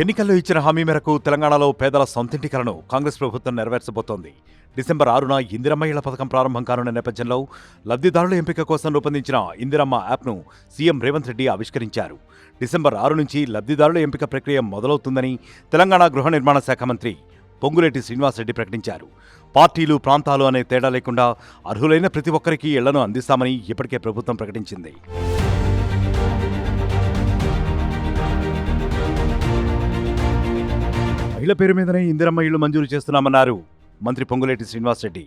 ఎన్నికల్లో ఇచ్చిన హామీ మేరకు తెలంగాణలో పేదల సొంతింటి కలను కాంగ్రెస్ ప్రభుత్వం నెరవేర్చబోతోంది. డిసెంబర్ 6న ఇందిరమ్మ ఇళ్ల పథకం ప్రారంభం కానున్న నేపథ్యంలో లబ్ధిదారుల ఎంపిక కోసం రూపొందించిన ఇందిరమ్మ యాప్ను సీఎం రేవంత్ రెడ్డి ఆవిష్కరించారు. డిసెంబర్ 6 నుంచి లబ్ధిదారుల ఎంపిక ప్రక్రియ మొదలవుతుందని తెలంగాణ గృహ నిర్మాణ శాఖ మంత్రి పొంగులేటి శ్రీనివాసరెడ్డి ప్రకటించారు. పార్టీలు, ప్రాంతాలు అనే తేడా లేకుండా అర్హులైన ప్రతి ఒక్కరికి ఇళ్లను అందిస్తామని ఇప్పటికే ప్రభుత్వం ప్రకటించింది. మహిళ పేరు మీదనే ఇందిరమ్మ ఇళ్లు మంజూరు చేస్తున్నామన్నారు మంత్రి పొంగులేటి శ్రీనివాసరెడ్డి.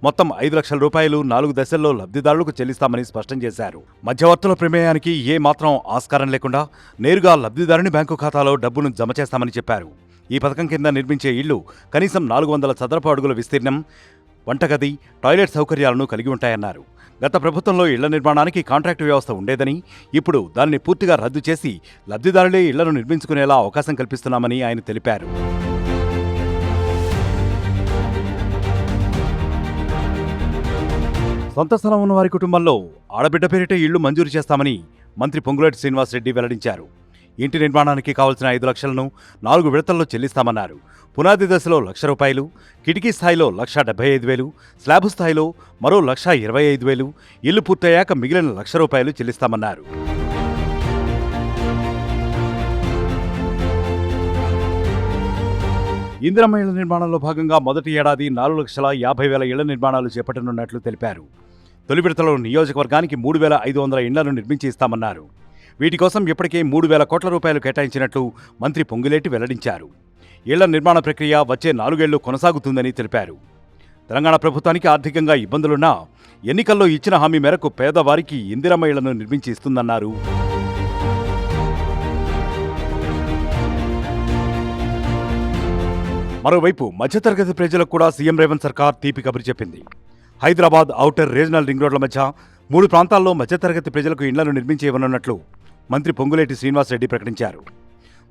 మొత్తం 5 లక్షల రూపాయలు 4 దశల్లో లబ్ధిదారులకు చెల్లిస్తామని స్పష్టం చేశారు. మధ్యవర్తుల ప్రమేయానికి ఏ మాత్రం ఆస్కారం లేకుండా నేరుగా లబ్ధిదారుని బ్యాంకు ఖాతాలో డబ్బును జమ చేస్తామని చెప్పారు. ఈ పథకం కింద నిర్మించే ఇళ్లు కనీసం 400 చదరపు అడుగుల విస్తీర్ణం, వంటగది, టాయిలెట్ సౌకర్యాలను కలిగి ఉంటాయన్నారు. గత ప్రభుత్వంలో ఇళ్ల నిర్మాణానికి కాంట్రాక్టు వ్యవస్థ ఉండేదని, ఇప్పుడు దానిని పూర్తిగా రద్దు చేసి లబ్ధిదారులే ఇళ్లను నిర్మించుకునేలా అవకాశం కల్పిస్తున్నామని ఆయన తెలిపారు. సొంత స్థలం ఉన్న వారి కుటుంబంలో ఆడబిడ్డ పేరిట ఇళ్లు మంజూరు చేస్తామని మంత్రి పొంగులేటి శ్రీనివాసరెడ్డి వెల్లడించారు. ఇంటి నిర్మాణానికి కావలసిన 5 లక్షలను 4 విడతల్లో చెల్లిస్తామన్నారు. పునాది దశలో ₹1,00,000, కిటికీ స్థాయిలో ₹1,75,000, స్లాబు స్థాయిలో మరో ₹1,25,000, ఇల్లు పూర్తయ్యాక మిగిలిన ₹1,00,000 చెల్లిస్తామన్నారు. ఇందిరమ్మ ఇళ్ల నిర్మాణంలో భాగంగా మొదటి ఏడాది 4,50,000 ఇళ్ల నిర్మాణాలు చేపట్టనున్నట్లు తెలిపారు. తొలి విడతలో నియోజకవర్గానికి 3,500 ఇళ్లను నిర్మించి ఇస్తామన్నారు. వీటి కోసం ఇప్పటికే 3,000 కోట్ల రూపాయలు కేటాయించినట్లు మంత్రి పొంగులేటి వెల్లడించారు. ఇళ్ల నిర్మాణ ప్రక్రియ వచ్చే 4 ఏళ్లు కొనసాగుతుందని తెలిపారు. తెలంగాణ ప్రభుత్వానికి ఆర్థికంగా ఇబ్బందులున్నా ఎన్నికల్లో ఇచ్చిన హామీ మేరకు పేదవారికి ఇందిరమ్మ ఇళ్లను నిర్మించి ఇస్తుందన్నారు. మరోవైపు మధ్యతరగతి ప్రజలకు కూడా సీఎం రేవంత్ సర్కార్ తీపి కబురు చెప్పింది. హైదరాబాద్ ఔటర్ రీజనల్ రింగ్ రోడ్ల మధ్య 3 ప్రాంతాల్లో మధ్యతరగతి ప్రజలకు ఇళ్లను నిర్మించి ఇవ్వనున్నట్లు మంత్రి పొంగులేటి శ్రీనివాసరెడ్డి ప్రకటించారు.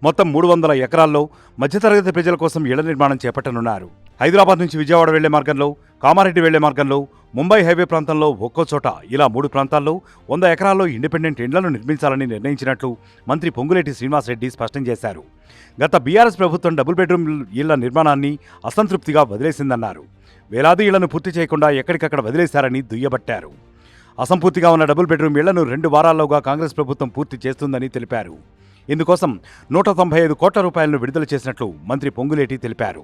మొత్తం 300 ఎకరాల్లో మధ్యతరగతి ప్రజల కోసం ఇళ్ల నిర్మాణం చేపట్టనున్నారు. హైదరాబాద్ నుంచి విజయవాడ వెళ్లే మార్గంలో, కామారెడ్డి వెళ్లే మార్గంలో, ముంబై హైవే ప్రాంతంలో ఒక్కో చోట ఇలా 3 ప్రాంతాల్లో 100 ఎకరాల్లో ఇండిపెండెంట్ ఇండ్లను నిర్మించాలని నిర్ణయించినట్లు మంత్రి పొంగులేటి శ్రీనివాసరెడ్డి స్పష్టం చేశారు. గత బీఆర్ఎస్ ప్రభుత్వం డబుల్ బెడ్రూమ్ ఇళ్ల నిర్మాణాన్ని అసంతృప్తిగా వదిలేసిందన్నారు. వేలాది ఇళ్లను పూర్తి చేయకుండా ఎక్కడికక్కడ వదిలేశారని దుయ్యబట్టారు. అసంపూర్తిగా ఉన్న డబుల్ బెడ్రూమ్ ఇళ్లను 2 వారాల్లోగా కాంగ్రెస్ ప్రభుత్వం పూర్తి చేస్తుందని తెలిపారు. ఇందుకోసం 195 కోట్ల రూపాయలను విడుదల చేసినట్లు మంత్రి పొంగులేటి తెలిపారు.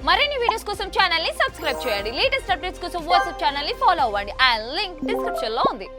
మరిన్ని వీడియోస్ కోసం ఛానల్ ని సబ్స్క్రైబ్ చేయండి. లేటెస్ట్ అప్డేట్స్ కోసం వాట్సాప్ ఛానల్ ని ఫాలో అవ్వండి. ఆ లింక్ డిస్క్రిప్షన్ లో ఉంది.